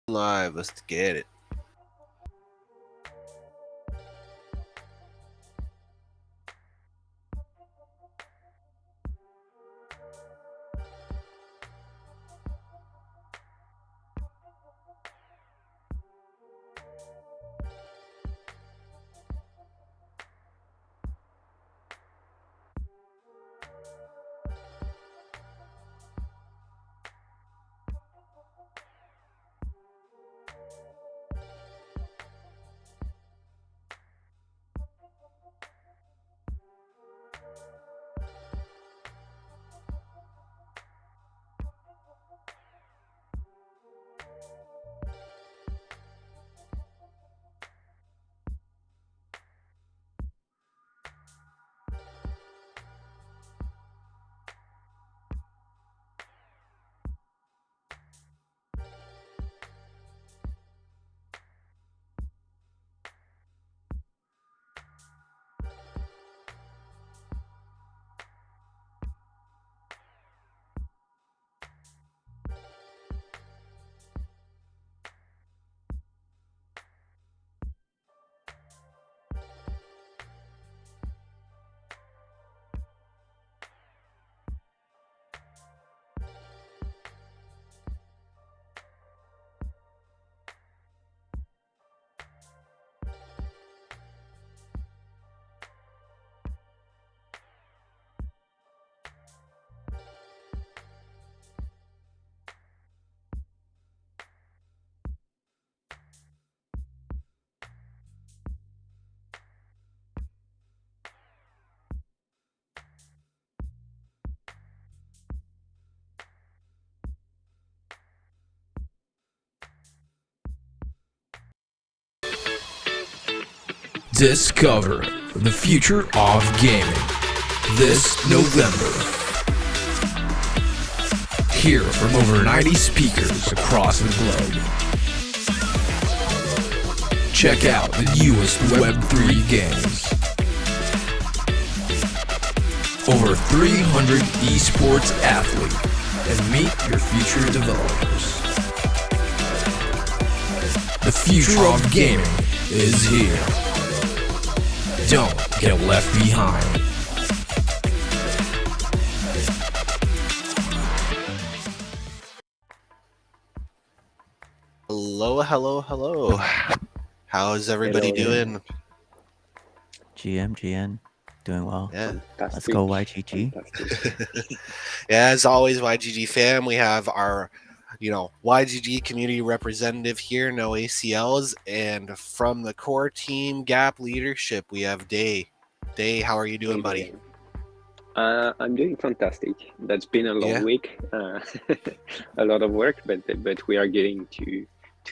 Live, let's get it. Discover the future of gaming this November. Hear from over 90 speakers across the globe. Check out the newest Web3 games. Over 300 esports athletes and meet your future developers. The future of gaming is here. Don't get left behind. Hello. How's everybody doing? GN, doing well. Yeah. Let's go YGG. Yeah, as always, YGG fam, we have our, YGG community representative here, no ACLs, and from the core team G.A.P leadership, we have Day. Day, how are you doing, buddy? I'm doing fantastic. That's been a long week, a lot of work, but we are getting to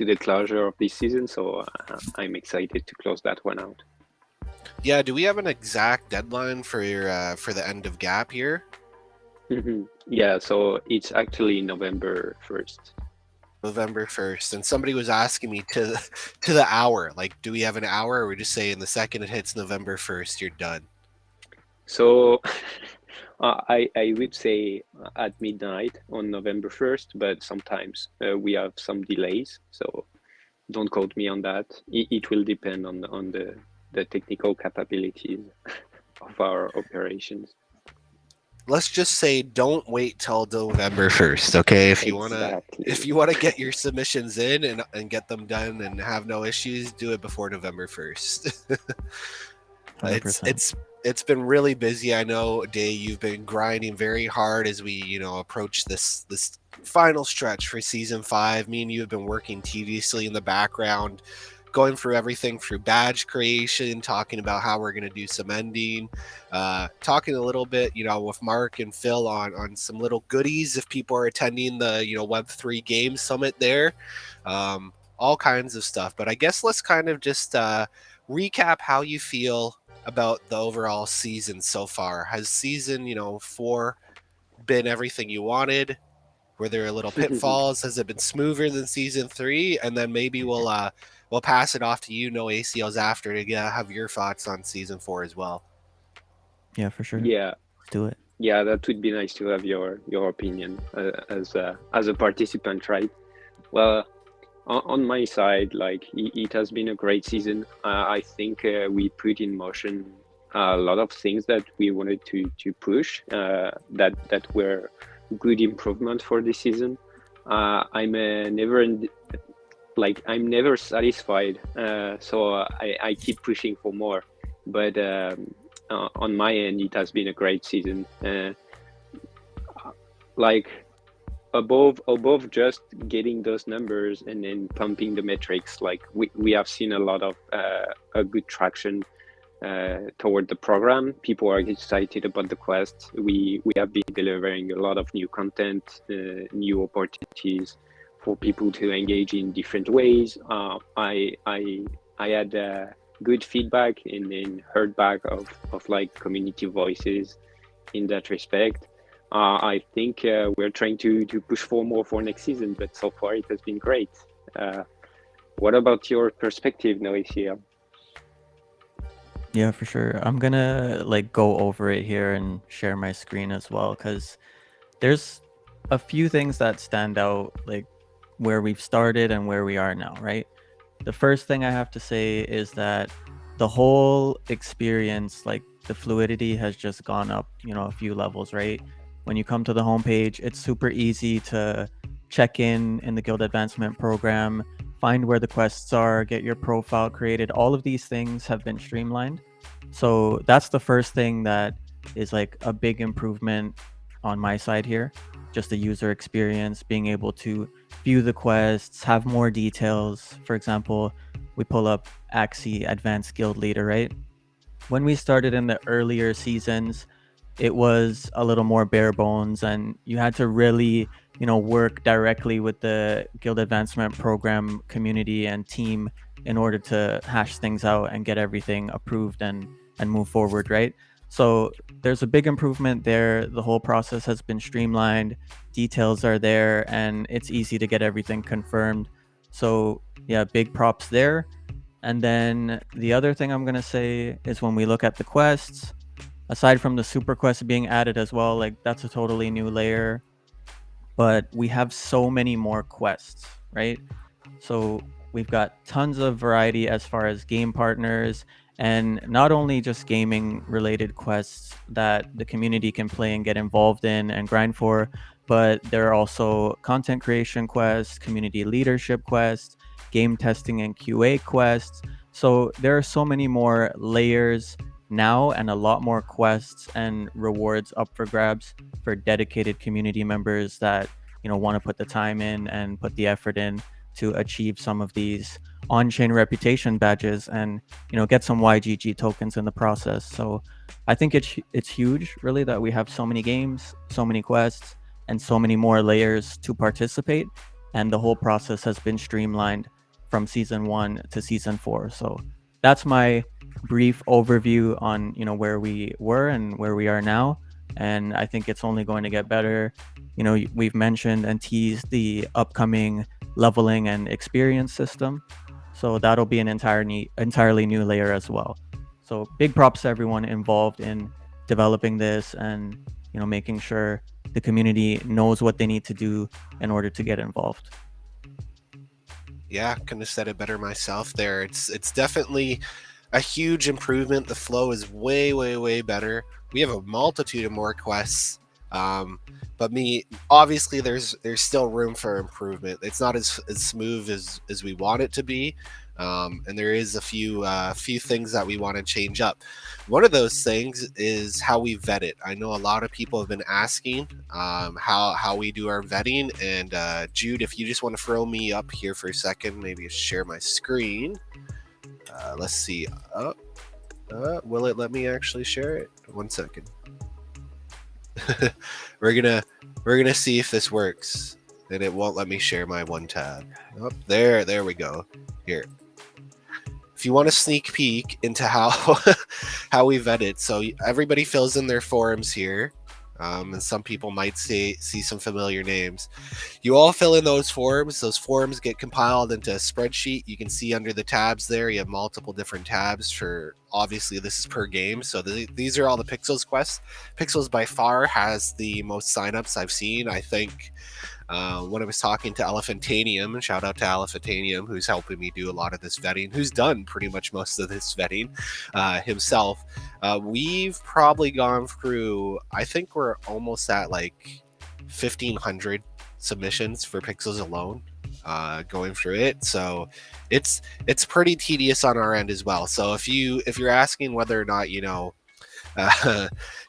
the closure of this season, so I'm excited to close that one out. Yeah, do we have an exact deadline for the end of G.A.P here? Yeah, so it's actually November 1st. November 1st, and somebody was asking me to the hour, like, do we have an hour, or we just saying the second it hits November 1st, you're done? So I would say at midnight on November 1st, but sometimes we have some delays, so don't quote me on that. It will depend on the technical capabilities of our operations. Let's just say don't wait till November 1st, okay? If you wanna get your submissions in and get them done and have no issues, do it before November 1st. It's been really busy. I know, Day, you've been grinding very hard as we, approach this final stretch for season 5. Me and you have been working tediously in the background, going through everything through badge creation, talking about how we're going to do some ending, talking a little bit, with Mark and Phil on some little goodies if people are attending the, Web3 Game Summit there, all kinds of stuff. But I guess let's kind of just recap how you feel about the overall season so far. Has season, 4 been everything you wanted? Were there a little pitfalls? Has it been smoother than season 3? And then maybe we'll pass it off to you, no ACLs, after to have your thoughts on season 4 as well. Yeah, for sure. Yeah, let's do it. Yeah, that would be nice to have your opinion as a participant, right? Well, On my side, like it has been a great season. I think we put in motion a lot of things that we wanted to push that were good improvement for this season. I'm I'm never satisfied, so I keep pushing for more. But on my end, it has been a great season. Like above just getting those numbers and then pumping the metrics, like we have seen a lot of a good traction toward the program. People are excited about the quest. We have been delivering a lot of new content, new opportunities for people to engage in different ways. I had good feedback and heard back of like community voices in that respect. I think we're trying to push for more for next season, but so far it has been great. What about your perspective, Noesia? Yeah, for sure. I'm gonna like go over it here and share my screen as well, because there's a few things that stand out, like where we've started and where we are now, right? The first thing I have to say is that the whole experience, like the fluidity has just gone up, a few levels, right? When you come to the homepage, it's super easy to check in the guild advancement program, find where the quests are, get your profile created. All of these things have been streamlined. So that's the first thing that is like a big improvement on my side here. Just the user experience, being able to view the quests, have more details. For example, we pull up Axie Advanced Guild Leader, right? When we started in the earlier seasons, it was a little more bare bones, and you had to really, work directly with the Guild Advancement Program community and team in order to hash things out and get everything approved and move forward, right? So there's a big improvement there. The whole process has been streamlined, details are there, and it's easy to get everything confirmed. So yeah, big props there. And then the other thing I'm going to say is when we look at the quests, aside from the super quests being added as well, like that's a totally new layer. But we have so many more quests, right? So we've got tons of variety as far as game partners, and not only just gaming related quests that the community can play and get involved in and grind for, but there are also content creation quests, community leadership quests, game testing and QA quests. So there are so many more layers now and a lot more quests and rewards up for grabs for dedicated community members that want to put the time in and put the effort in to achieve some of these on-chain reputation badges and get some YGG tokens in the process. So I think it's huge, really, that we have so many games, so many quests, and so many more layers to participate, and the whole process has been streamlined from season 1 to season 4. So that's my brief overview on where we were and where we are now, and I think it's only going to get better. We've mentioned and teased the upcoming leveling and experience system, so that'll be an entirely new layer as well. So big props to everyone involved in developing this and making sure the community knows what they need to do in order to get involved. Yeah, couldn't have said it better myself there. It's definitely a huge improvement. The flow is way, way, way better. We have a multitude of more quests. But obviously there's still room for improvement. It's not as smooth as we want it to be. And there is a few things that we want to change up. One of those things is how we vet it. I know a lot of people have been asking how we do our vetting. And Jude, if you just want to throw me up here for a second, maybe share my screen. Let's see. Will it let me actually share it? 1 second. we're gonna see if this works. And it won't let me share my one tab. Oh, there we go. Here. If you want a sneak peek into how we vet it, so everybody fills in their forms here, and some people might see some familiar names. You all fill in those forms. Those forms get compiled into a spreadsheet. You can see under the tabs there, you have multiple different tabs for, obviously this is per game. So these are all the Pixels quests. Pixels by far has the most signups I've seen. I think When I was talking to Elephantanium, shout out to Elephantanium, who's helping me do a lot of this vetting, who's done pretty much most of this vetting himself. We've probably gone through, I think we're almost at like 1,500 submissions for Pixels alone. Going through it, so it's pretty tedious on our end as well. So if you're asking whether or not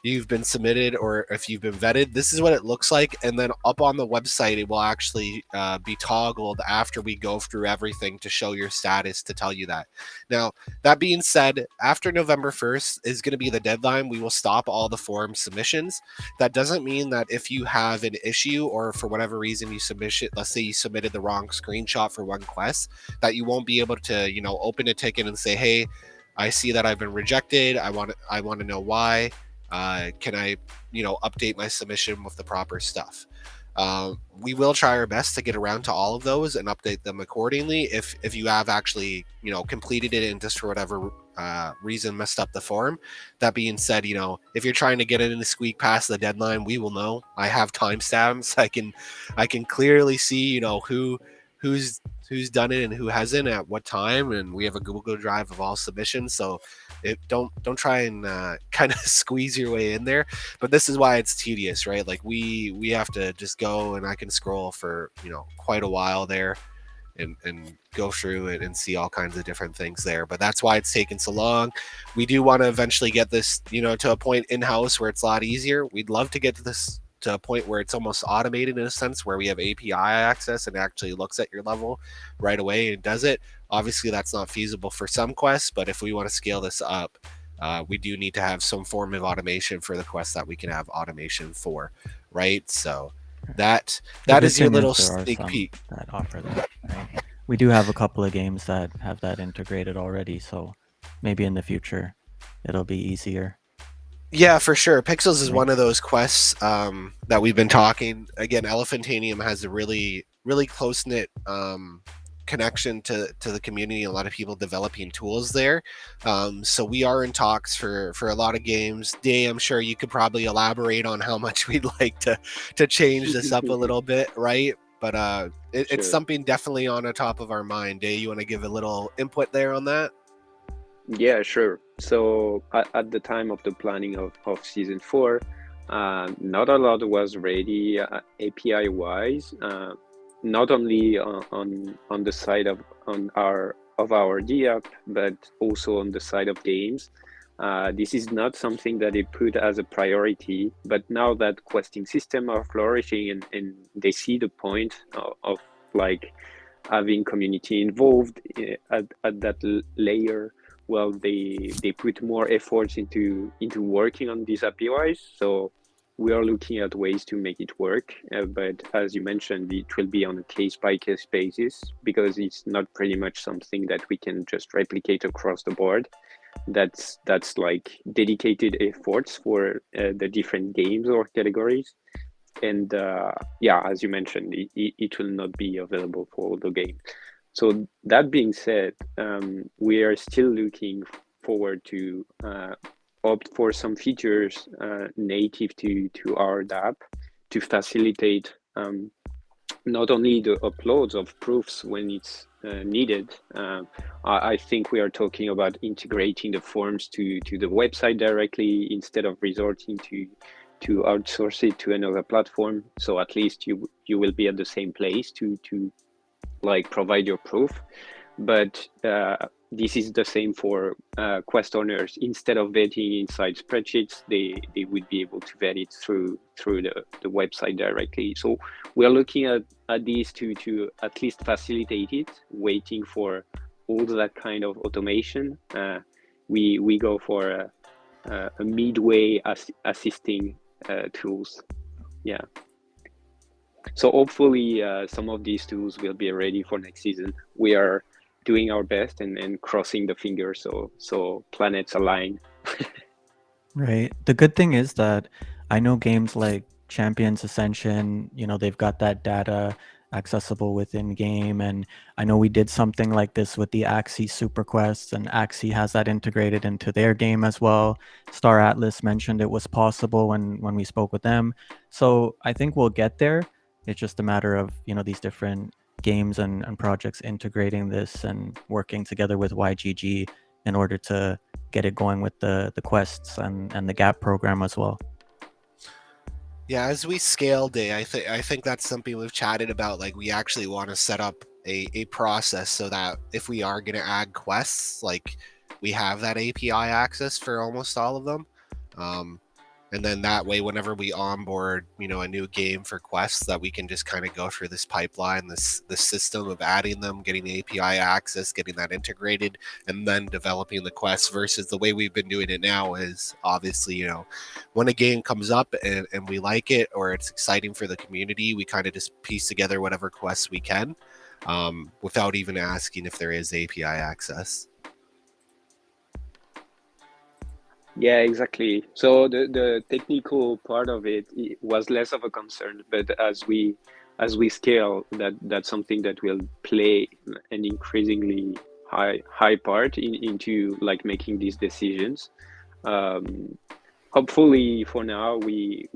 you've been submitted or if you've been vetted, this is what it looks like. And then up on the website, it will actually be toggled after we go through everything to show your status to tell you that. Now, that being said, after November 1st is going to be the deadline. We will stop all the forum submissions. That doesn't mean that if you have an issue or for whatever reason you submit it, let's say you submitted the wrong screenshot for one quest, that you won't be able to, open a ticket and say, hey, I see that I've been rejected. I want to know why. Can I, update my submission with the proper stuff? We will try our best to get around to all of those and update them accordingly. If you have actually, completed it and just for whatever reason messed up the form. That being said, if you're trying to get it in the squeak past the deadline, we will know. I have timestamps. I can clearly see, who's done it and who hasn't at what time, and we have a Google Drive of all submissions. So don't try and kind of squeeze your way in there. But this is why it's tedious, right? Like we have to just go, and I can scroll for quite a while there and go through it and see all kinds of different things there. But that's why it's taken so long. We do want to eventually get this to a point in-house where it's a lot easier. We'd love to get to this to a point where it's almost automated in a sense, where we have API access and actually looks at your level right away and does it. Obviously, that's not feasible for some quests, but if we want to scale this up, we do need to have some form of automation for the quests that we can have automation for, right? So that is your little sneak peek. That offer that, right? We do have a couple of games that have that integrated already, so maybe in the future it'll be easier. Yeah, for sure. Pixels is one of those quests that we've been talking. Again, Elephantanium has a really, really close-knit connection to the community. A lot of people developing tools there. So we are in talks for a lot of games. Day, I'm sure you could probably elaborate on how much we'd like to change this up a little bit, right? But it's something definitely on the top of our mind. Day, you want to give a little input there on that? Yeah, sure. So at the time of the planning of season 4, not a lot was ready API wise, not only on the side of our G.A.P, but also on the side of games. This is not something that they put as a priority, but now that questing system are flourishing and they see the point of like having community involved at that layer, well, they put more efforts into working on these APIs. So we are looking at ways to make it work. But as you mentioned, it will be on a case-by-case basis, because it's not pretty much something that we can just replicate across the board. That's like dedicated efforts for the different games or categories. And yeah, as you mentioned, it will not be available for all the games. So that being said, we are still looking forward to opt for some features native to our DApp to facilitate not only the uploads of proofs when it's needed. I think we are talking about integrating the forms to the website directly instead of resorting to outsource it to another platform. So at least you will be at the same place to like provide your proof. But this is the same for quest owners. Instead of vetting inside spreadsheets, they would be able to vet it through the website directly. So we are looking at these to at least facilitate it, waiting for all that kind of automation. We go for a midway assisting tools. Yeah. So hopefully some of these tools will be ready for next season. We are doing our best and crossing the fingers so planets align. Right. The good thing is that I know games like Champions Ascension, they've got that data accessible within game, and I know we did something like this with the Axie Super Quests, and Axie has that integrated into their game as well. Star Atlas mentioned it was possible when we spoke with them. So I think we'll get there. It's just a matter of, these different games and projects integrating this and working together with YGG in order to get it going with the quests and the G.A.P program as well. Yeah, as we scale day, I think that's something we've chatted about. Like, we actually want to set up a process so that if we are going to add quests, like, we have that API access for almost all of them. And then that way, whenever we onboard, a new game for quests, that we can just kind of go through this pipeline, this system of adding them, getting the API access, getting that integrated, and then developing the quests. Versus the way we've been doing it now is obviously, when a game comes up and we like it or it's exciting for the community, we kind of just piece together whatever quests we can, without even asking if there is API access. Yeah, exactly. So the technical part of it was less of a concern, but as we scale, that's something that will play an increasingly high part into like making these decisions. Hopefully, for now, we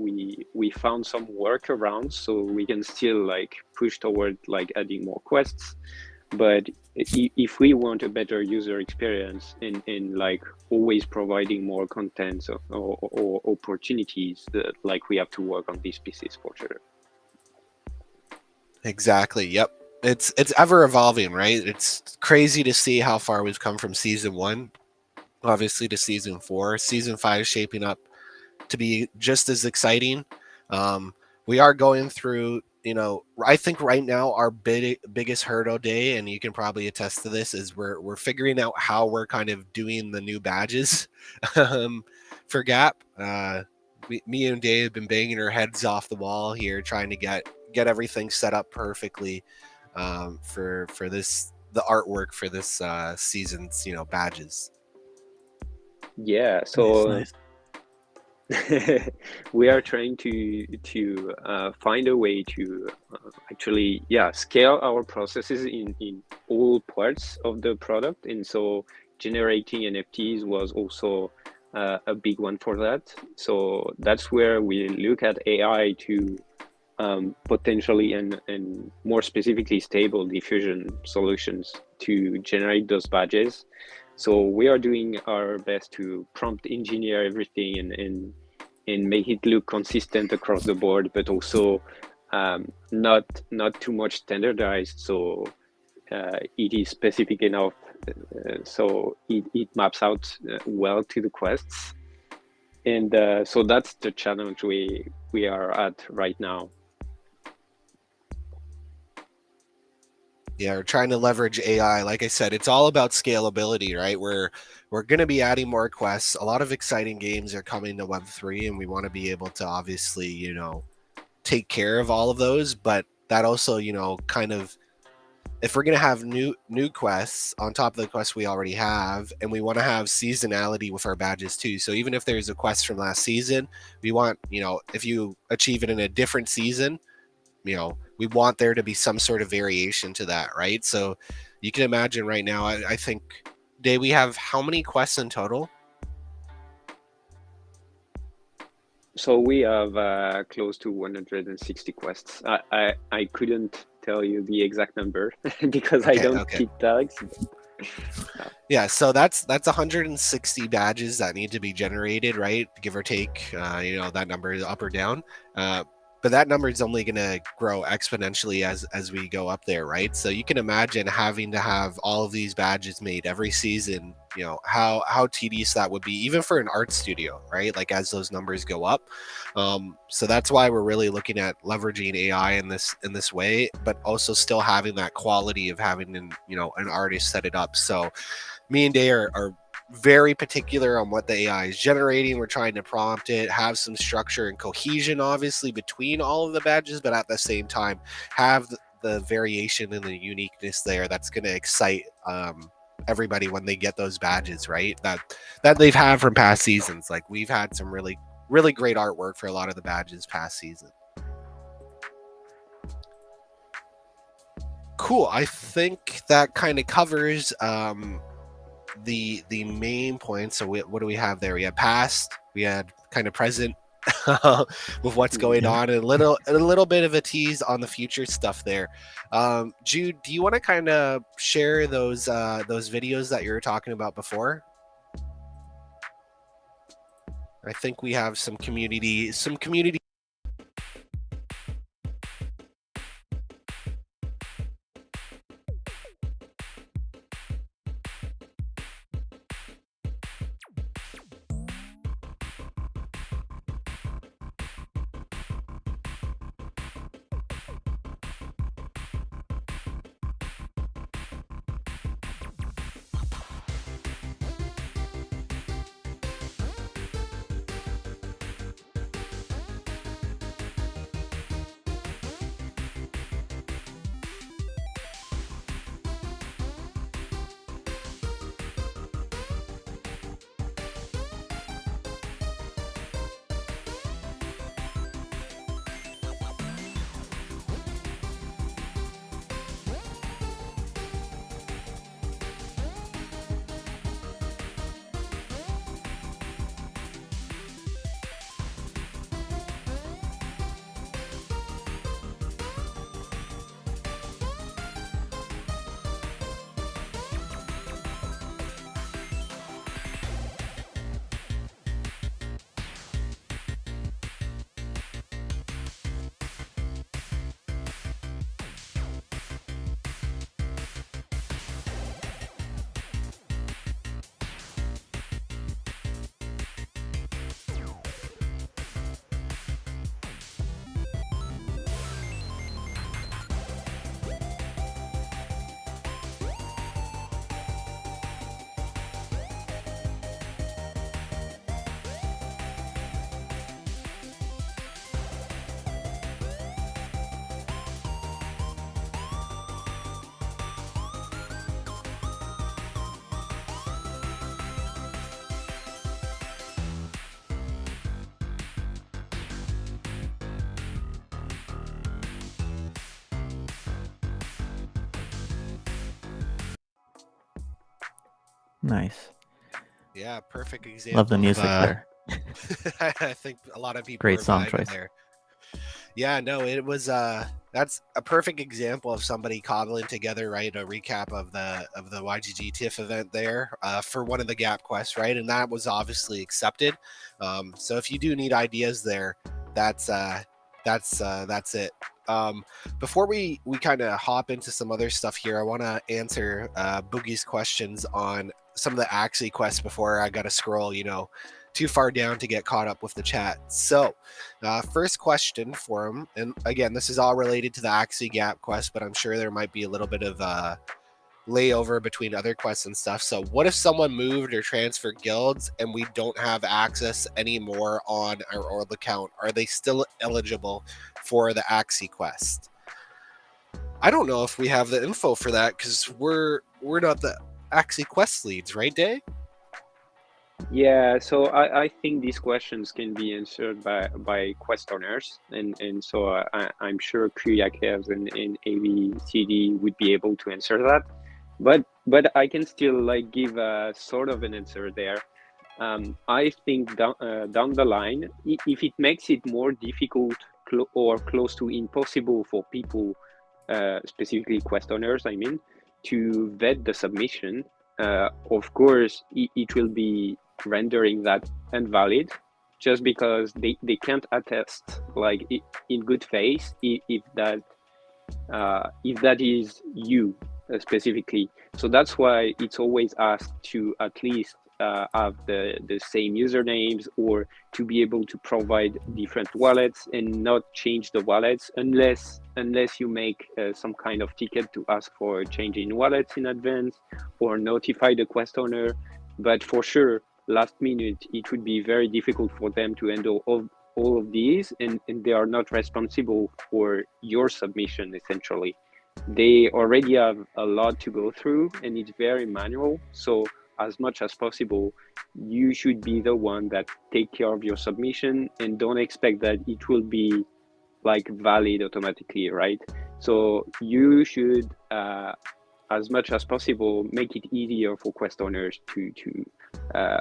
found some workarounds so we can still like push toward like adding more quests. But if we want a better user experience in like always providing more content or opportunities, like we have to work on these pieces for sure. Exactly. Yep. It's ever evolving, right? It's crazy to see how far we've come from season 1, obviously, to season 4. Season 5 is shaping up to be just as exciting. We are going through, I think right now our biggest hurdle day, and you can probably attest to this, is we're figuring out how we're kind of doing the new badges for G.A.P. Me and Dave have been banging our heads off the wall here, trying to get everything set up perfectly, for the artwork for this season's badges. Yeah, so Nice. we are trying to find a way to actually scale our processes in all parts of the product, and so generating NFTs was also a big one for that. So that's where we look at AI to potentially and more specifically stable diffusion solutions to generate those badges. So we are doing our best to prompt engineer everything and make it look consistent across the board, but also not too much standardized. So it is specific enough, so it maps out well to the quests. And so that's the challenge we are at right now. Yeah, we're trying to leverage AI. Like I said, it's all about scalability, right? We're going to be adding more quests. A lot of exciting games are coming to Web3, and we want to be able to obviously, take care of all of those. But that also, kind of, if we're going to have new quests on top of the quests we already have, and we want to have seasonality with our badges too. So even if there's a quest from last season, we want, if you achieve it in a different season, we want there to be some sort of variation to that, right? So you can imagine right now, I think, Dave, we have how many quests in total? So we have close to 160 quests. I couldn't tell you the exact number because I don't keep tags. Yeah, so that's 160 badges that need to be generated, right? Give or take, that number is up or down. But that number is only going to grow exponentially as we go up there, right? So you can imagine having to have all of these badges made every season, how tedious that would be, even for an art studio, right? Like, as those numbers go up. So that's why we're really looking at leveraging AI in this way, but also still having that quality of having an artist set it up. So me and Day are very particular on what the AI is generating. We're trying to prompt it, have some structure and cohesion, obviously, between all of the badges, but at the same time, have the variation and the uniqueness there that's going to excite everybody when they get those badges, right? That they've had from past seasons. Like, we've had some really, really great artwork for a lot of the badges past season. Cool. I think that kind of covers the main points. So what do we have there? We had past, we had kind of present, with what's going Yeah. on, and a little bit of a tease on the future stuff there. Jude, do you want to kind of share those videos that you were talking about before? I think we have some community. Nice. Yeah, perfect example. Love the music there. I think a lot of people Great are song vibing choice. there. Yeah, no, it was that's a perfect example of somebody cobbling together, right, a recap of the YGG TIFF event there for one of the G.A.P quests, right, and that was obviously accepted. So if you do need ideas there, that's it. Before we kind of hop into some other stuff here, I want to answer Boogie's questions on some of the Axie quests before I got to scroll, too far down to get caught up with the chat. So, first question for him, and again, this is all related to the Axie G.A.P quest, but I'm sure there might be a little bit of layover between other quests and stuff. So, what if someone moved or transferred guilds and we don't have access anymore on our org account? Are they still eligible for the Axie quest? I don't know if we have the info for that because we're not the Axie quest leads, right, Day? Yeah, so I think these questions can be answered by quest owners, and so I'm sure Kriakevs and ABCD would be able to answer that, but I can still like give a sort of an answer there. I think down the line, if it makes it more difficult or close to impossible for people, specifically quest owners, I mean, to vet the submission, of course, it will be rendering that invalid just because they can't attest like in good faith if that is you specifically. So that's why it's always asked to at least have the same usernames, or to be able to provide different wallets and not change the wallets unless you make some kind of ticket to ask for changing wallets in advance or notify the quest owner. But for sure, last minute, it would be very difficult for them to handle all of these, and they are not responsible for your submission, essentially. They already have a lot to go through, and it's very manual. So as much as possible, you should be the one that take care of your submission, and don't expect that it will be like valid automatically, right? So you should, as much as possible, make it easier for quest owners to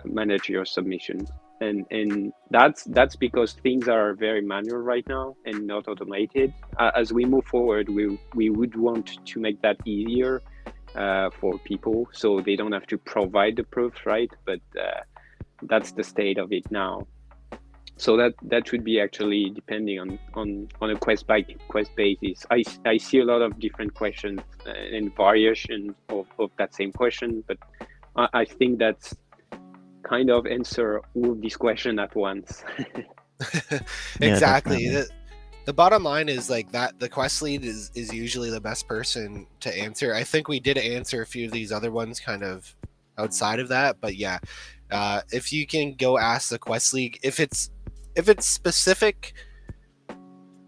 manage your submissions. and that's because things are very manual right now and not automated. As we move forward, we would want to make that easier for people, so they don't have to provide the proofs, right? But that's the state of it now. So that should be actually depending on a quest by quest basis. I see a lot of different questions and variation of that same question, but I think that's kind of answer all these questions at once. Yeah, Exactly. definitely. The bottom line is like that the quest lead is usually the best person to answer. I think we did answer a few of these other ones kind of outside of that, but yeah, if you can go ask the quest league if it's specific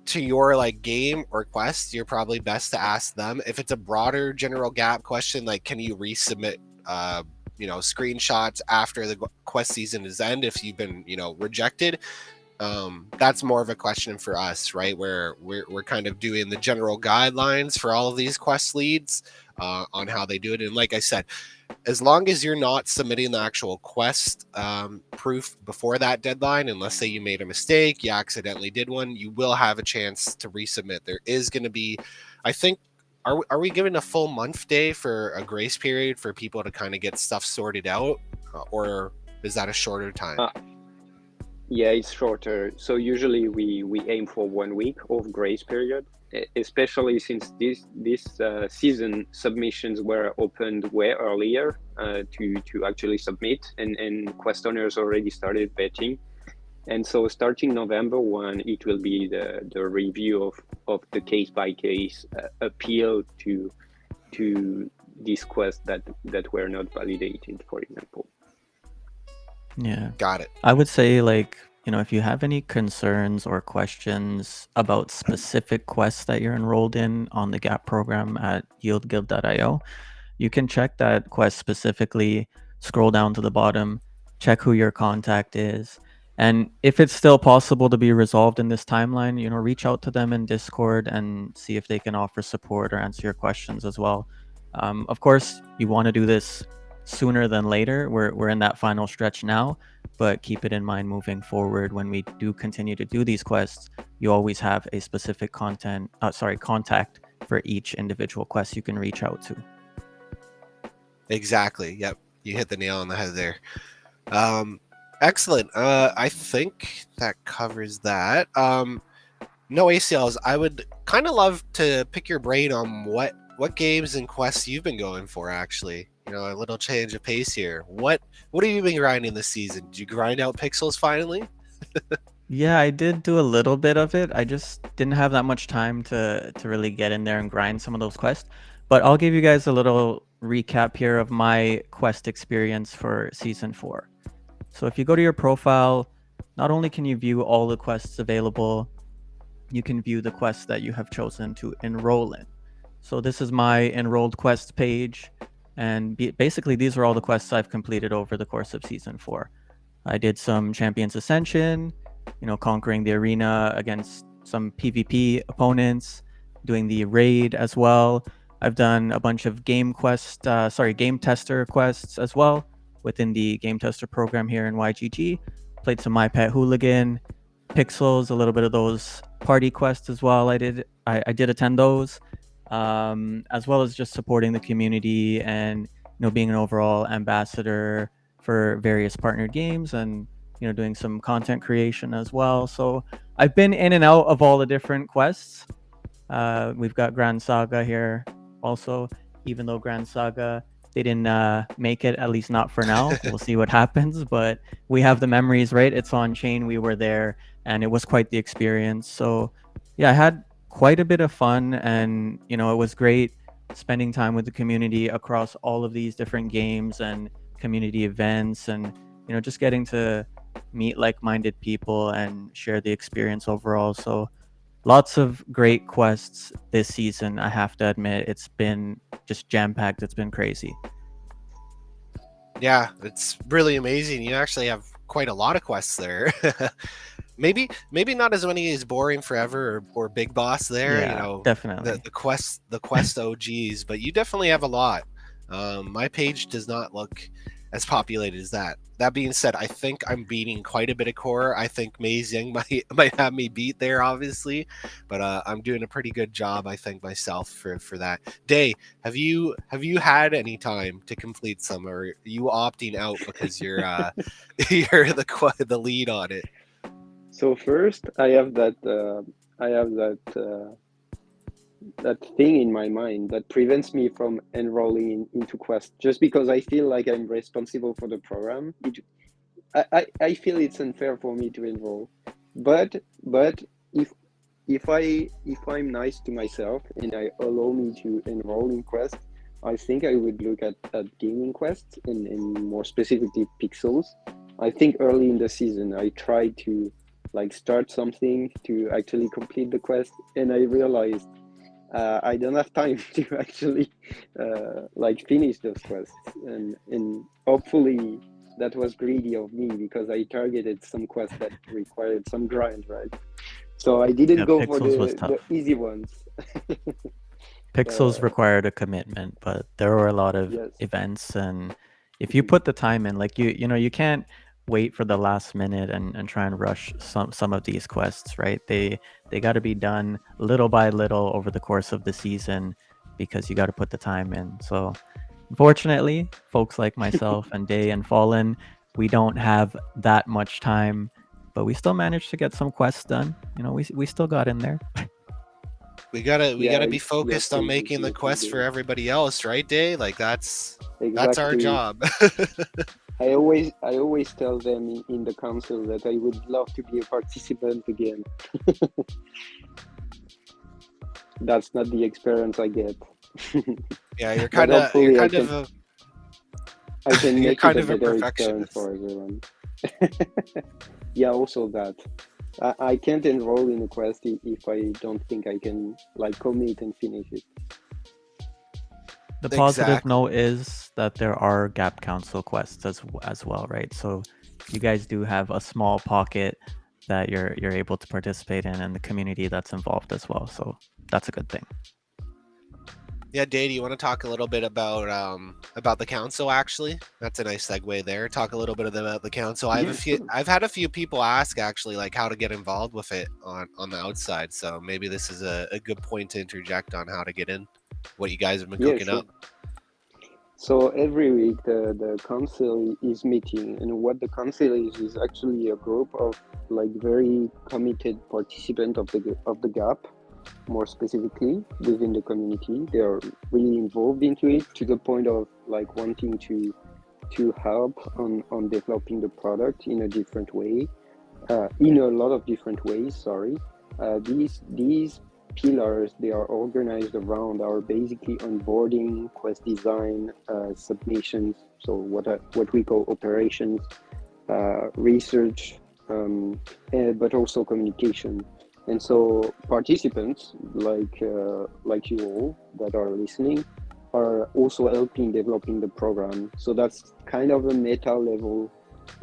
to your like game or quest, you're probably best to ask them. If it's a broader general G.A.P question, like can you resubmit screenshots after the quest season is end if you've been rejected, that's more of a question for us, right? Where we're kind of doing the general guidelines for all of these quest leads on how they do it. And like I said, as long as you're not submitting the actual quest proof before that deadline, and let's say you made a mistake, you accidentally did one, you will have a chance to resubmit. There is going to be, I think, are we giving a full month day for a grace period for people to kind of get stuff sorted out, or is that a shorter time? Yeah, it's shorter. So usually we aim for 1 week of grace period, especially since this season submissions were opened way earlier to actually submit, and quest owners already started vetting. And so starting November 1, it will be the review of the case by case appeal to these quests that were not validated, for example. Yeah. Got it. I would say, like, if you have any concerns or questions about specific quests that you're enrolled in on the G.A.P program at yieldguild.io, you can check that quest specifically, scroll down to the bottom, check who your contact is. And if it's still possible to be resolved in this timeline, reach out to them in Discord and see if they can offer support or answer your questions as well. Of course, you want to do this sooner than later. We're in that final stretch now, but keep it in mind moving forward. When we do continue to do these quests, you always have a specific contact for each individual quest you can reach out to. Exactly. Yep. You hit the nail on the head there. Excellent. I think that covers that. No ACLs. I would kind of love to pick your brain on what games and quests you've been going for. Actually, a little change of pace here. What have you been grinding this season? Did you grind out pixels finally? Yeah, I did do a little bit of it. I just didn't have that much time to really get in there and grind some of those quests. But I'll give you guys a little recap here of my quest experience for Season 4. So if you go to your profile, not only can you view all the quests available, you can view the quests that you have chosen to enroll in. So this is my enrolled quest page. And basically, these are all the quests I've completed over the course of Season 4. I did some Champions Ascension, conquering the arena against some PvP opponents, doing the raid as well. I've done a bunch of game tester quests as well within the game tester program here in YGG. Played some My Pet Hooligan, Pixels, a little bit of those party quests as well. I did attend those, as well as just supporting the community and being an overall ambassador for various partnered games and doing some content creation as well. So I've been in and out of all the different quests. We've got Grand Saga here also, even though Grand Saga, they didn't make it, at least not for now. We'll see what happens, but we have the memories, right? It's on chain. We were there and it was quite the experience. So yeah, I had quite a bit of fun, and it was great spending time with the community across all of these different games and community events, and just getting to meet like-minded people and share the experience overall. So lots of great quests this season. I have to admit, it's been just jam-packed. It's been crazy. Yeah, it's really amazing. You actually have quite a lot of quests there. maybe not as many as Boring Forever or Big Boss there. Yeah, definitely. The quest OGs, but you definitely have a lot. My page does not look as populated as that. That being said, I think I'm beating quite a bit of core. I think Mei Zhang might have me beat there, obviously, but I'm doing a pretty good job, I think, myself for that. Day, have you had any time to complete some, or are you opting out because you're you're the lead on it? So first, I have that thing in my mind that prevents me from enrolling into Quest, just because I feel like I'm responsible for the program. I feel it's unfair for me to enroll, but if if I'm nice to myself and I allow me to enroll in Quest, I think I would look at gaming Quest and more specifically Pixels. I think early in the season I tried to like start something to actually complete the quest, and I realized I don't have time to actually like finish those quests, and hopefully that was greedy of me because I targeted some quests that required some grind, right? So I didn't Yeah, go for Pixels was the tough. easy ones. Pixels uh, required a commitment, but there were a lot of yes. events, and if you Mhm. put the time in, like you know, you can't wait for the last minute and try and rush some of these quests, right? They got to be done little by little over the course of the season because you got to put the time in. So, unfortunately, folks like myself and Day and Fallen, we don't have that much time, but we still managed to get some quests done. You know, we still got in there. We gotta be You're focused on making the pretty quest for good. everybody else, right, Day? Like that's our Exactly. job. I always tell them in the council that I would love to be a participant again. That's not the experience I get. Yeah, you're But kind of you're hopefully kind of a I can you're make it kind a of a better experience perfectionist. for everyone. Yeah, also that. I can't enroll in a quest if I don't think I can like commit and finish it. The positive Exactly. note is that there are Gap Council quests as well, right? So you guys do have a small pocket that you're able to participate in, and the community that's involved as well. So that's a good thing. Yeah, Day, do you want to talk a little bit about the council? Actually, that's a nice segue there. Talk a little bit about the council. Yeah, sure. I've had a few people ask actually, like how to get involved with it on the outside. So maybe this is a good point to interject on how to get in. What you guys have been Yeah, cooking up. sure. So every week the council is meeting, and what the council is actually a group of like very committed participants of the GAP, more specifically within the community. They are really involved into it to the point of like wanting to help on developing the product in a different way, in a lot of different ways. Sorry, these pillars they are organized around are basically onboarding, quest design, submissions. So what we call operations, research, but also communication. And so participants like you all that are listening are also helping developing the program. So that's kind of a meta level,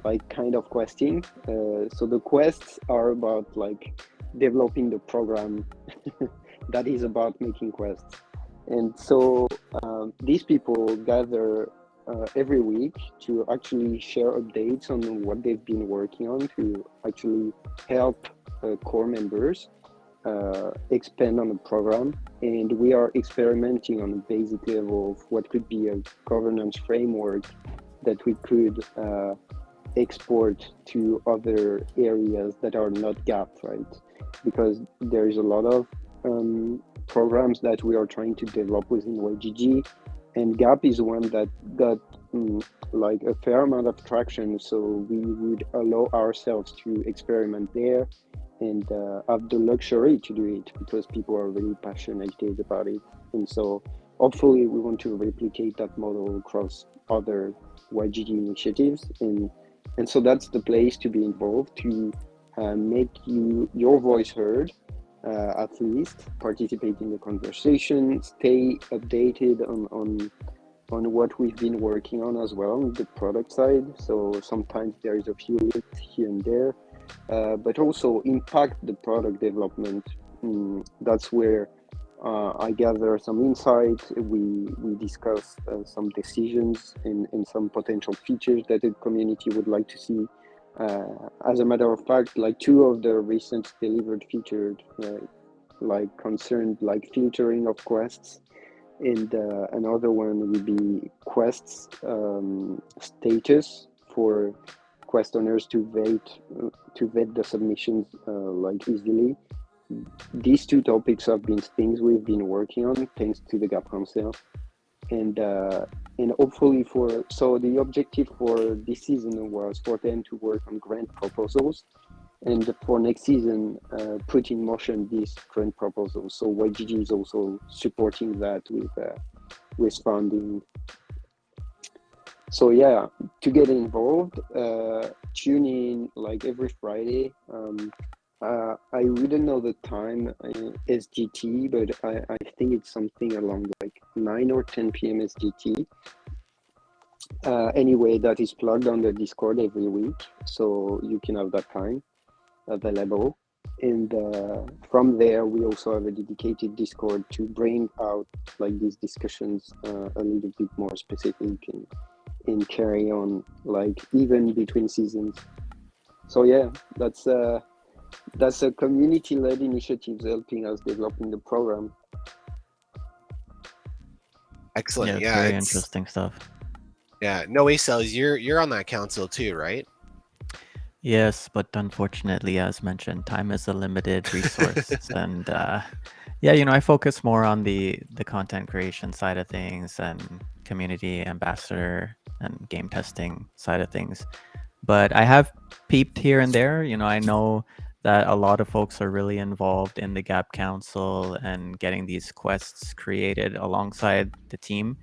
like kind of questing. So the quests are about like developing the program that is about making quests. And so these people gather every week to actually share updates on what they've been working on to actually help core members expand on the program. And we are experimenting on a basic level of what could be a governance framework that we could export to other areas that are not GAP, right? Because there is a lot of programs that we are trying to develop within YGG, and GAP is one that got like a fair amount of traction. So we would allow ourselves to experiment there and have the luxury to do it because people are really passionate about it. And so hopefully we want to replicate that model across other YGG initiatives, and so that's the place to be involved to make your voice heard, at least participate in the conversation, stay updated on what we've been working on as well on the product side. So sometimes there is a few links here and there, but also impact the product development. That's where I gather some insight. We discuss some decisions and some potential features that the community would like to see. As a matter of fact, like two of the recent delivered featured like concerned like filtering of quests, and another one would be quests status for quest owners to vet the submissions like easily. These two topics have been things we've been working on thanks to the G.A.P Council, and hopefully so the objective for this season was for them to work on grant proposals, and for next season put in motion these grant proposals. So YGG is also supporting that with funding. So yeah, to get involved, tune in like every Friday. I wouldn't know the time SGT, but I think it's something along like 9 or 10 p.m. SGT. Anyway, that is plugged on the Discord every week, so you can have that time available. And from there, we also have a dedicated Discord to bring out like these discussions a little bit more specific and carry on like even between seasons. So yeah, that's a community-led initiative helping us developing the program. Excellent. Yeah, it's Yeah, very it's interesting stuff. yeah. No cells. You're on that council too, right? Yes, but unfortunately, as mentioned, time is a limited resource, and yeah, I focus more on the content creation side of things and community ambassador and game testing side of things. But I have peeped here and there. I know that a lot of folks are really involved in the G.A.P Council and getting these quests created alongside the team.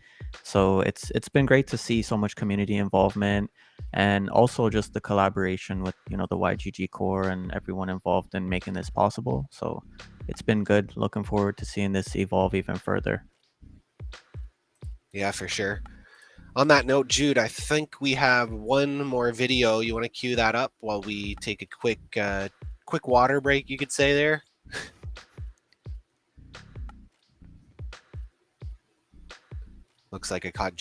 So it's been great to see so much community involvement, and also just the collaboration with the YGG core and everyone involved in making this possible. So it's been good. Looking forward to seeing this evolve even further. Yeah, for sure. On that note, Jude, I think we have one more video. You want to cue that up while we take a quick water break, you could say there? Looks like I caught.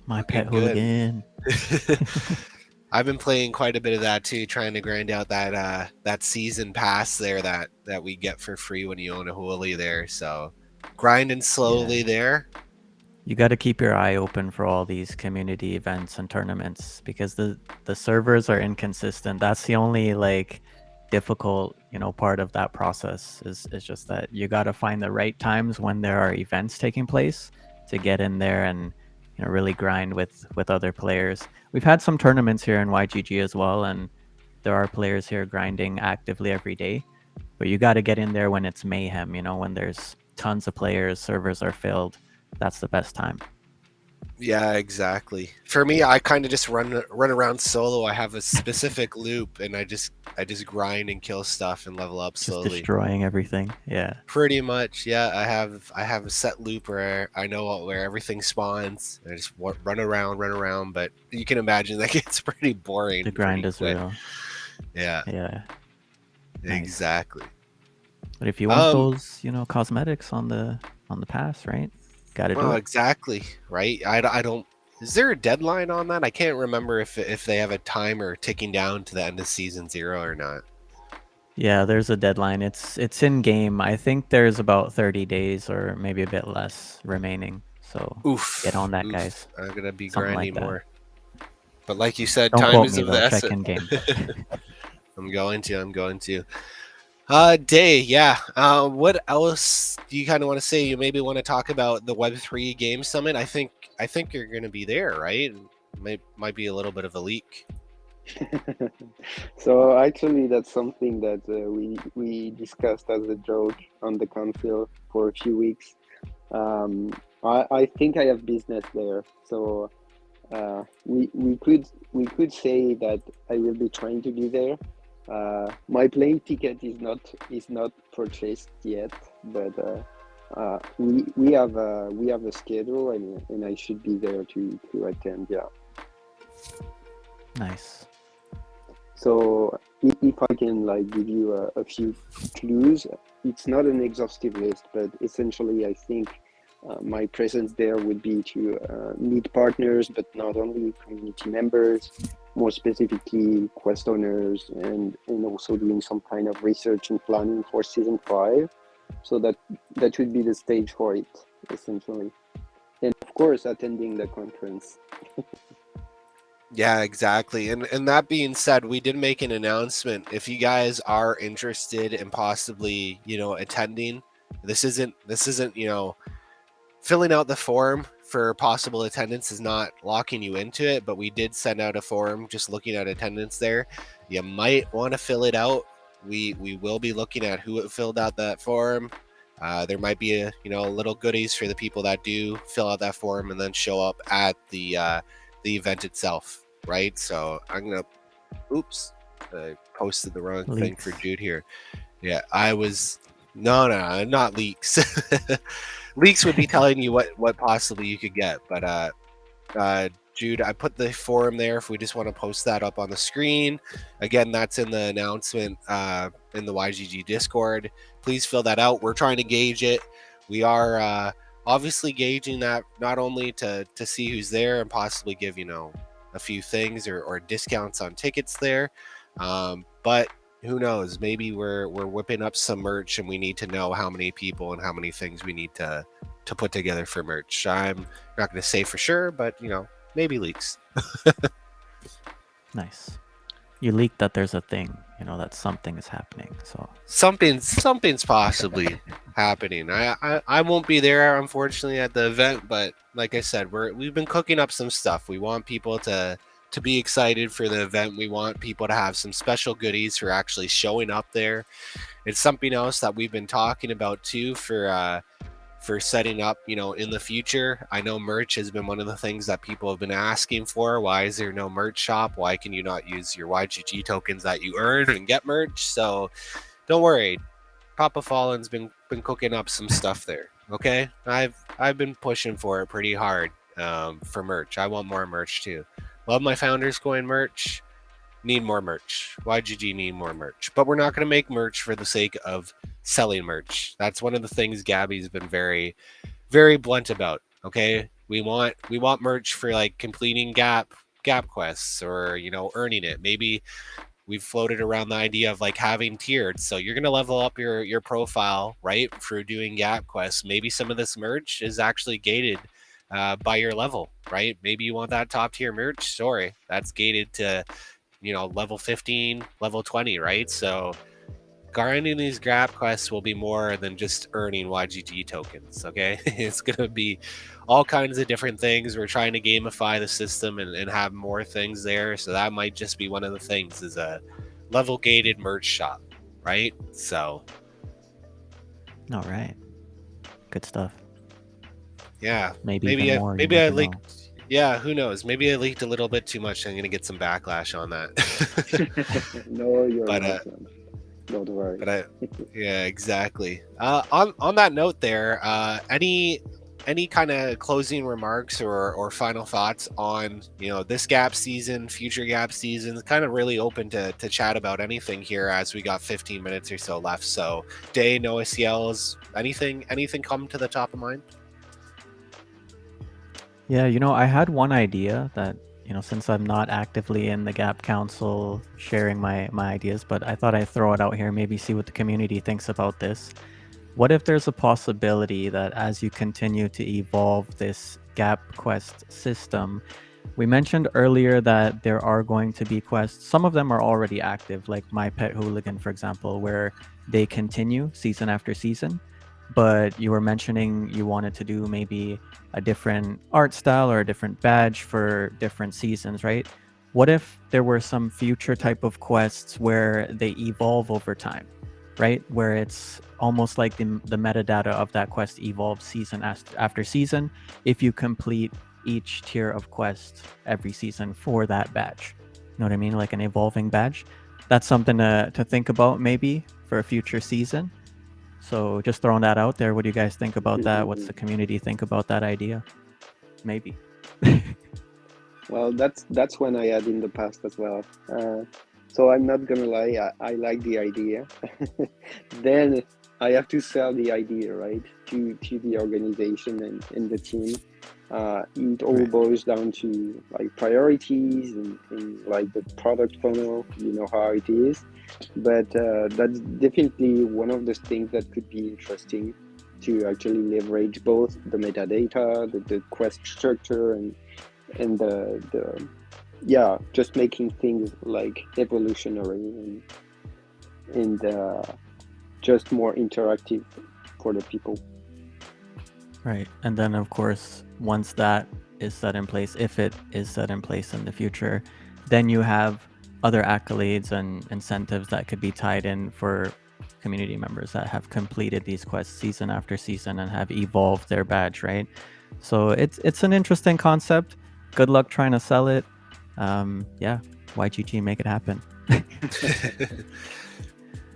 My pet Good. hooligan. I've been playing quite a bit of that too, trying to grind out that season pass there that we get for free when you own a hoolie there. So grinding slowly there. You got to keep your eye open for all these community events and tournaments, because the servers are inconsistent. That's the only like difficult part of that process is just that you got to find the right times when there are events taking place to get in there and really grind with other players. We've had some tournaments here in YGG as well, and there are players here grinding actively every day, but you got to get in there when it's mayhem, when there's tons of players, servers are filled. That's the best time. Yeah, exactly. For me, I kind of just run around solo. I have a specific loop, and I just grind and kill stuff and level up slowly. Just destroying everything. Yeah. Pretty much, yeah. I have a set loop where I know where everything spawns. I just run around. But you can imagine that gets pretty boring. The grind is real. Yeah. Yeah. Nice. Exactly. But if you want those, cosmetics on the pass, right? Got to do it. Exactly, right? I don't Is there a deadline on that? I can't remember if they have a timer ticking down to the end of season 0 or not. Yeah, there's a deadline. It's in game. I think there's about 30 days or maybe a bit less remaining. So get on that, guys. I'm gonna be Something like grinding that. more. But like you said, Don't time quote is me of though. the Check essence. in game. I'm going to. Day, yeah. What else do you kind of want to say? You maybe want to talk about the Web3 Game Summit. I think you're going to be there, right? Might be a little bit of a leak. So actually, that's something that we discussed as a joke on the council for a few weeks. I think I have business there, so we could say that I will be trying to be there. My plane ticket is not purchased yet, but we have a schedule, and I should be there to attend. Yeah. Nice. So if I can like give you a few clues, it's not an exhaustive list, but essentially I think my presence there would be to meet partners, but not only community members, more specifically quest owners, and also doing some kind of research and planning for season 5. So that would be the stage for it, essentially. And of course, attending the conference. Yeah, exactly. And that being said, we did make an announcement. If you guys are interested in possibly, attending, this isn't, filling out the form for possible attendance is not locking you into it, but we did send out a form just looking at attendance there. You might want to fill it out. We will be looking at who filled out that form. There might be a little goodies for the people that do fill out that form and then show up at the event itself, right? So I'm gonna oops, I posted the wrong thing for Jude here. Yeah, I was no, not leaks. Leaks would be telling you what possibly you could get, but Jude, I put the forum there if we just want to post that up on the screen. Again, that's in the announcement in the YGG Discord. Please fill that out. We're trying to gauge it. We are obviously gauging that not only to see who's there and possibly give a few things or discounts on tickets there, but who knows? Maybe we're whipping up some merch and we need to know how many people and how many things we need to put together for merch. I'm not going to say for sure, but maybe leaks. Nice. You leaked that there's a thing, that something is happening. So something's possibly happening. I won't be there unfortunately at the event, but like I said, we've been cooking up some stuff. We want people to be excited for the event. We want people to have some special goodies for actually showing up there. It's something else that we've been talking about too for setting up, in the future. I know merch has been one of the things that people have been asking for. Why is there no merch shop? Why can you not use your YGG tokens that you earn and get merch? So don't worry. Papa Fallen's been cooking up some stuff there. Okay, I've been pushing for it pretty hard for merch. I want more merch too. Love my Founders Coin merch. Need more merch. YGG need more merch. But we're not going to make merch for the sake of selling merch. That's one of the things Gabby's been very, very blunt about. Okay, we want merch for like completing gap quests or earning it. Maybe we've floated around the idea of like having tiered. So you're going to level up your profile, right, for doing gap quests. Maybe some of this merch is actually gated by your level, right? Maybe you want that top tier merch. Sorry, that's gated to level 15, level 20, right? So grinding these grab quests will be more than just earning YGG tokens, okay? It's going to be all kinds of different things. We're trying to gamify the system and have more things there. So that might just be one of the things is a level gated merch shop, right? So. All right. Good stuff. Yeah. Maybe more. Maybe I leaked. Yeah, who knows? Maybe I leaked a little bit too much. I'm gonna get some backlash on that. No, you're not. Don't worry. Yeah, exactly. On that note, there, any kind of closing remarks or final thoughts on this gap season, future gap seasons? Kind of really open to chat about anything here as we got 15 minutes or so left. So, Day, no ACLs, anything come to the top of mind? Yeah, I had one idea that, since I'm not actively in the G.A.P Council sharing my ideas, but I thought I'd throw it out here, maybe see what the community thinks about this. What if there's a possibility that as you continue to evolve this G.A.P quest system, we mentioned earlier that there are going to be quests. Some of them are already active, like My Pet Hooligan, for example, where they continue season after season. But you were mentioning you wanted to do maybe a different art style or a different badge for different seasons, right? What if there were some future type of quests where they evolve over time, right? Where it's almost like the metadata of that quest evolves season after season if you complete each tier of quest every season for that badge. You know what I mean? Like an evolving badge. That's something to think about maybe for a future season. So just throwing that out there. What do you guys think about that? What's the community think about that idea? Maybe. Well, that's one I had in the past as well. So I'm not gonna lie, I like the idea. Then I have to sell the idea, right, to the organization and the team. It all boils down to like priorities and like the product funnel. You know how it is, but that's definitely one of the things that could be interesting to actually leverage both the metadata, the quest structure, and the yeah, just making things like evolutionary and just more interactive for the people. Right. And then, of course, once that is set in place, if it is set in place in the future, then you have other accolades and incentives that could be tied in for community members that have completed these quests season after season and have evolved their badge, right? So it's an interesting concept. Good luck trying to sell it. Yeah, YGG, make it happen.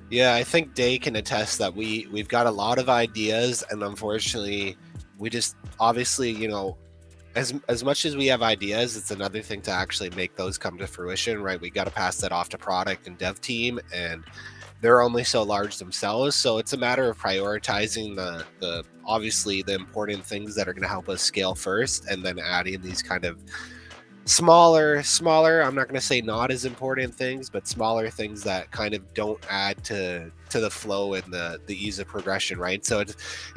Yeah, I think Day can attest that we've got a lot of ideas, and unfortunately, we just obviously, as much as we have ideas, it's another thing to actually make those come to fruition, right? We got to pass that off to product and dev team, and they're only so large themselves. So it's a matter of prioritizing the obviously the important things that are going to help us scale first, and then adding these kind of smaller, I'm not going to say not as important things, but smaller things that kind of don't add to the flow and the ease of progression, right? So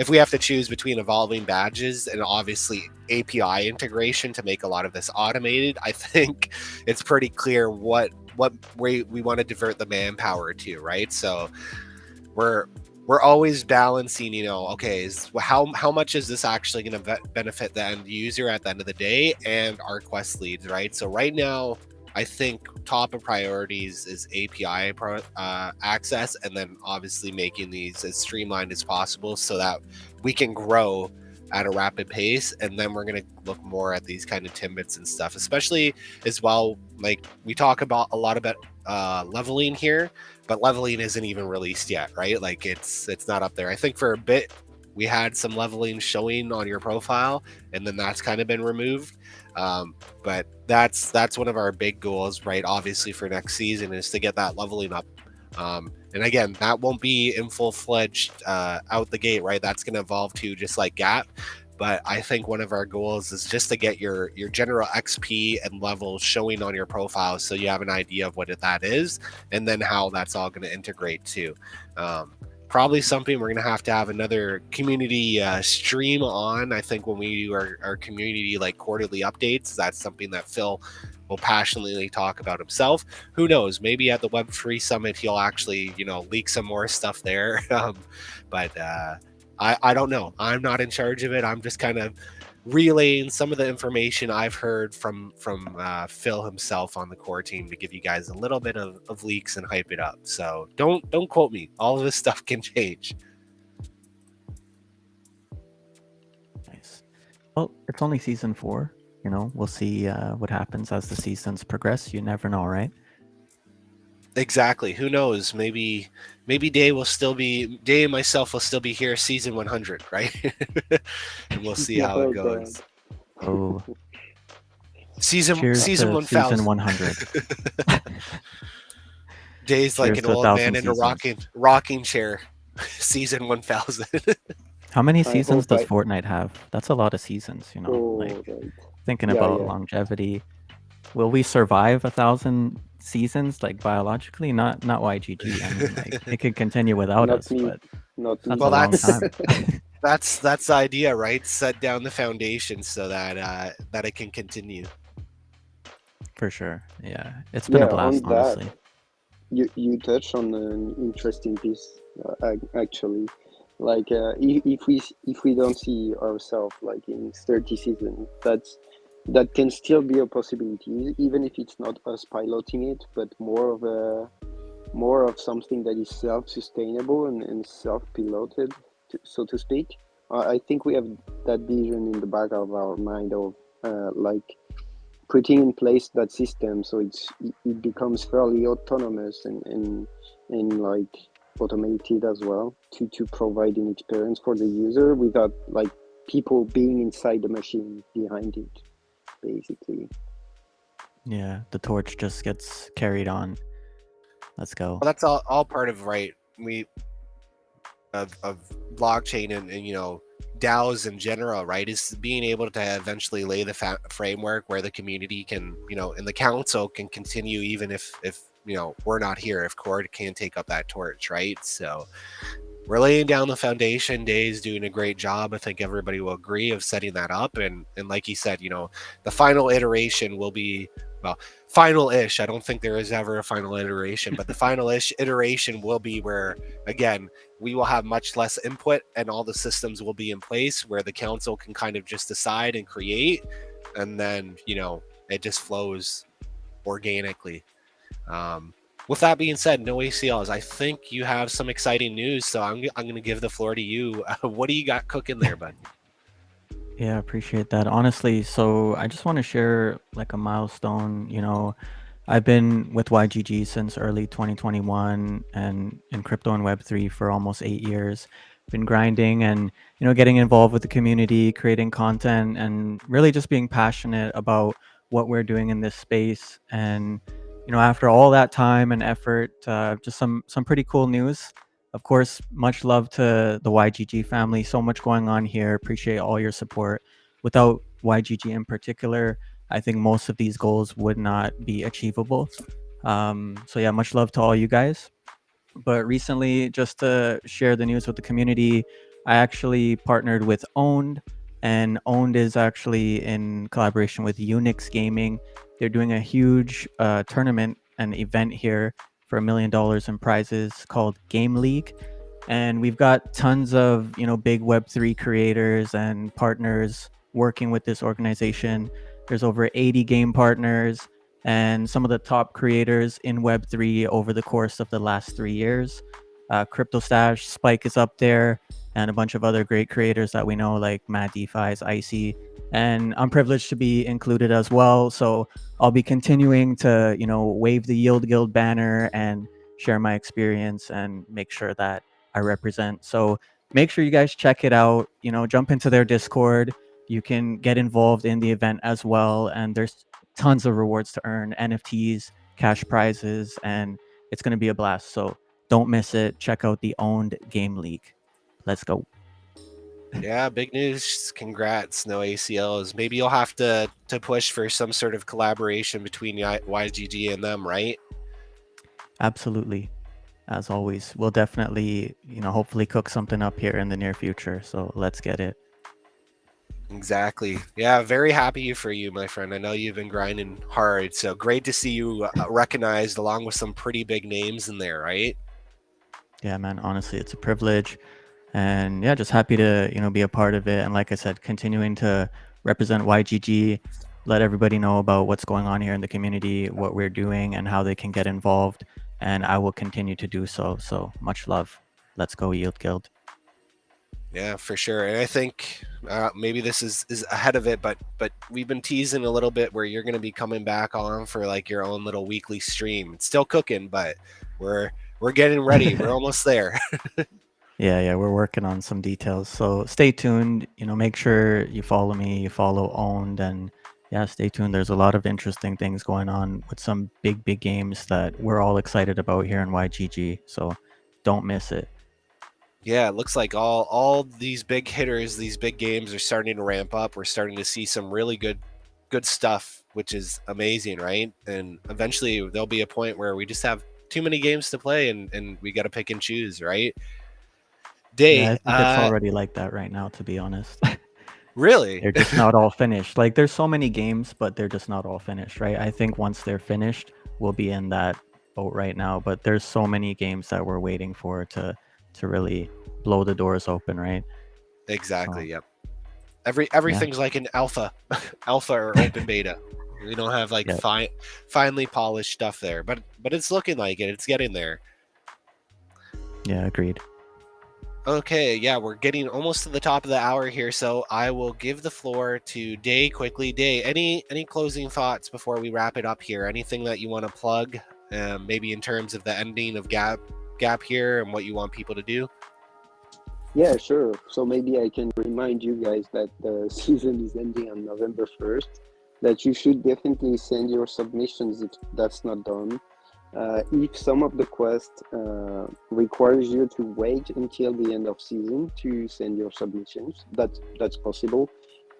if we have to choose between evolving badges and obviously API integration to make a lot of this automated, I think it's pretty clear what way we want to divert the manpower to, right? So we're always balancing, okay, how much is this actually going to benefit the end user at the end of the day and our quest leads, right? So right now, I think top of priorities is API access, and then obviously making these as streamlined as possible so that we can grow at a rapid pace. And then we're going to look more at these kind of timbits and stuff, especially as well. Like we talk about a lot about leveling here, but leveling isn't even released yet, right? Like it's not up there. I think for a bit we had some leveling showing on your profile, and then that's kind of been removed. But that's one of our big goals, right? Obviously for next season is to get that leveling up. And again, that won't be in full-fledged out the gate, right? That's going to evolve too, just like G.A.P. But I think one of our goals is just to get your general XP and levels showing on your profile, so you have an idea of what that is, and then how that's all going to integrate too. Probably something we're going to have another community stream on. I think when we do our community like quarterly updates, that's something that Phil will passionately talk about himself. Who knows? Maybe at the Web3 Summit he'll actually leak some more stuff there. But I don't know. I'm not in charge of it. I'm just kind of relaying some of the information I've heard from Phil himself on the core team to give you guys a little bit of leaks and hype it up. So don't quote me. All of this stuff can change. Nice. Well, it's only season 4. We'll see what happens as the seasons progress. You never know, right? Exactly. Who knows? Maybe Day and myself will still be here season 100, right? And we'll see how it goes. Oh. Season 1000. Season 100. Day's like an old man in a rocking chair. Season 1000. How many I seasons hope does I. Fortnite have? That's a lot of seasons, like Oh, right. thinking Yeah, about yeah. longevity. Will we survive 1,000 seasons, like biologically? Not YGG. I mean, like it could continue without Not us, me. but Not that's me. a Well, long that's time. that's the idea, right? Set down the foundation so that that it can continue. For sure. Yeah. It's been a Yeah. blast, On that, honestly. you touched on an interesting piece, actually. Like, if we don't see ourselves like in 30 seasons, that can still be a possibility, even if it's not us piloting it, but more of something that is self-sustainable and self-piloted, so to speak. I think we have that vision in the back of our mind of like putting in place that system so it becomes fairly autonomous and like automated as well to provide an experience for the user without like people being inside the machine behind it, basically. Yeah. The torch just gets carried on. Let's go. Well, that's all part of right. We of blockchain and DAOs in general, right? Is being able to eventually lay the framework where the community can, and the council can continue even if we're not here, if Cord can take up that torch, right? So we're laying down the foundation. Day's doing a great job. I think everybody will agree of setting that up. And like you said, the final iteration will be, well, final-ish. I don't think there is ever a final iteration, but the final-ish iteration will be where, again, we will have much less input and all the systems will be in place where the council can kind of just decide and create, and then it just flows organically. Um, with that being said, no ACLs. I think you have some exciting news, so I'm going to give the floor to you. What do you got cooking there, bud? Yeah, appreciate that. Honestly, so I just want to share like a milestone. I've been with YGG since early 2021 and in crypto and Web3 for almost 8 years. Been grinding and, getting involved with the community, creating content, and really just being passionate about what we're doing in this space. And, after all that time and effort, just some pretty cool news. Of course, much love to the YGG family. So much going on here. Appreciate all your support. Without YGG in particular, I think most of these goals would not be achievable. So yeah, much love to all you guys. But recently, just to share the news with the community, I actually partnered with Owned, and Owned is actually in collaboration with Unix Gaming. They're doing a huge tournament and event here for $1 million in prizes called Game League. And we've got tons of big Web3 creators and partners working with this organization. There's over 80 game partners and some of the top creators in Web3 over the course of the last 3 years. Crypto Stash, Spike is up there, and a bunch of other great creators that we know, like Matt DeFi's Icy. And I'm privileged to be included as well. So I'll be continuing to, wave the Yield Guild banner and share my experience and make sure that I represent. So make sure you guys check it out. Jump into their Discord. You can get involved in the event as well. And there's tons of rewards to earn, NFTs, cash prizes, and it's going to be a blast. So don't miss it. Check out the Owned Game League. Let's go. Yeah, big news. Congrats. No ACLs. Maybe you'll have to push for some sort of collaboration between YGG and them, right? Absolutely. As always, we'll definitely, hopefully cook something up here in the near future. So let's get it. Exactly. Yeah, very happy for you, my friend. I know you've been grinding hard, so great to see you recognized along with some pretty big names in there, right? Yeah, man. Honestly, it's a privilege. And yeah, just happy to, be a part of it. And like I said, continuing to represent YGG, let everybody know about what's going on here in the community, what we're doing, and how they can get involved. And I will continue to do so. So much love. Let's go, Yield Guild. Yeah, for sure. And I think maybe this is ahead of it, but we've been teasing a little bit where you're going to be coming back on for like your own little weekly stream. It's still cooking, but we're getting ready. We're almost there. Yeah, we're working on some details. So stay tuned. Make sure you follow me, you follow Owned, and yeah, stay tuned. There's a lot of interesting things going on with some big games that we're all excited about here in YGG. So don't miss it. Yeah, it looks like all these big hitters, these big games are starting to ramp up. We're starting to see some really good stuff, which is amazing, right? And eventually there'll be a point where we just have too many games to play, and we got to pick and choose, right? Yeah, I Day, think it's already like that right now, to be honest. really? They're just not all finished. Like there's so many games, but they're just not all finished, right? I think once they're finished, we'll be in that boat right now. But there's so many games that we're waiting for to really blow the doors open, right? Exactly. So Yep. yeah, Everything's like an alpha or open beta. We don't have like yeah, finely polished stuff there, but it's looking like it. It's getting there. yeah. Agreed. Okay, yeah, we're getting almost to the top of the hour here, so I will give the floor to Day quickly. Day, any closing thoughts before we wrap it up here? Anything that you want to plug, maybe in terms of the ending of Gap here and what you want people to do? Yeah, sure. So maybe I can remind you guys that the season is ending on November 1st, that you should definitely send your submissions if that's not done. If some of the quests requires you to wait until the end of season to send your submissions, that's possible.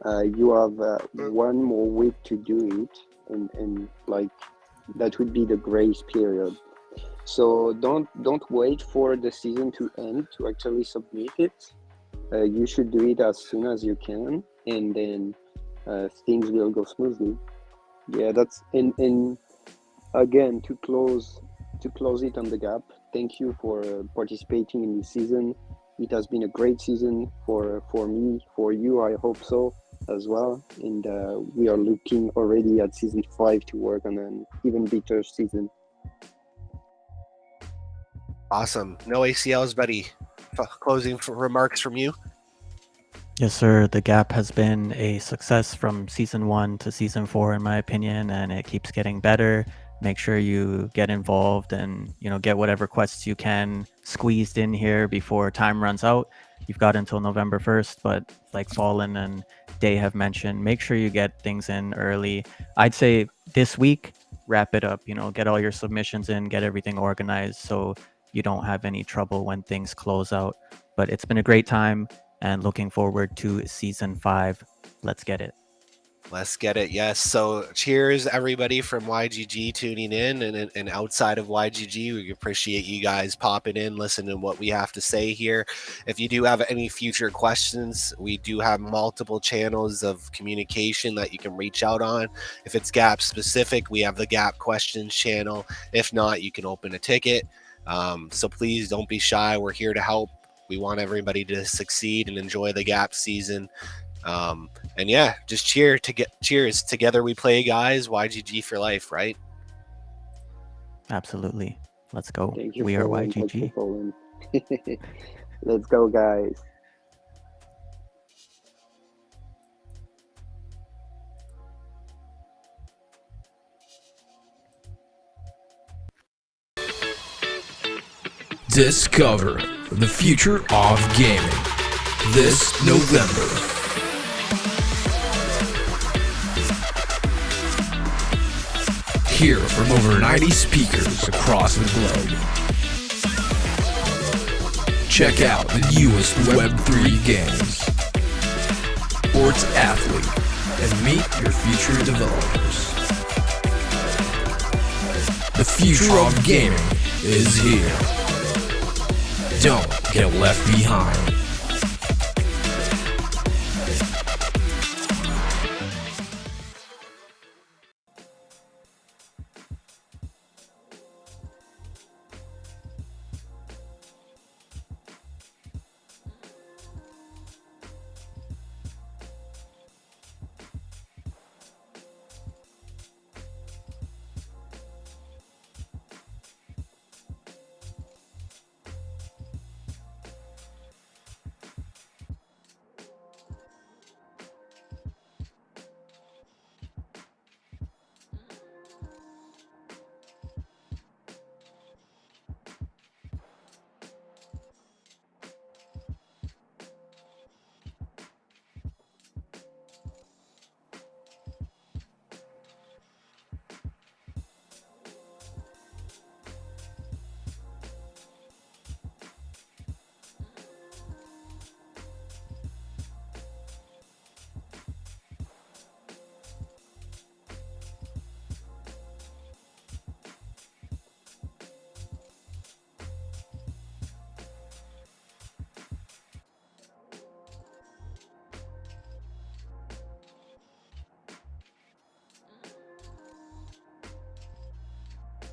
You have 1 more week to do it, and like that would be the grace period. So don't wait for the season to end to actually submit it. You should do it as soon as you can, and then things will go smoothly. Yeah, that's and again to close it on the gap. Thank you for participating in this season. It has been a great season for me, for you. I hope so as well. And we are looking already at season 5 to work on an even better season. Awesome. No ACLs, buddy. Closing remarks from you. Yes, sir. The Gap has been a success from season 1 to season 4, in my opinion, and it keeps getting better. Make sure you get involved and get whatever quests you can squeezed in here before time runs out. You've got until November 1st, but like Fallen and Day have mentioned, make sure you get things in early. I'd say this week, wrap it up. Get all your submissions in, get everything organized so you don't have any trouble when things close out. But it's been a great time and looking forward to season 5. Let's get it. Let's get it. Yes. So cheers, everybody from YGG tuning in, and outside of YGG, we appreciate you guys popping in, listening to what we have to say here. If you do have any future questions, we do have multiple channels of communication that you can reach out on. If it's Gap specific, we have the Gap questions channel. If not, you can open a ticket. So please don't be shy. We're here to help. We want everybody to succeed and enjoy the Gap season. And yeah, just cheers. Together we play, guys. YGG for life, right? Absolutely. Let's go. Thank you, We are Colin. Thank you, YGG. Colin. Let's go, guys. Discover the future of gaming this November. Hear from over 90 speakers across the globe. Check out the newest Web3 games, Sports Athlete, and meet your future developers. The future of gaming is here. Don't get left behind.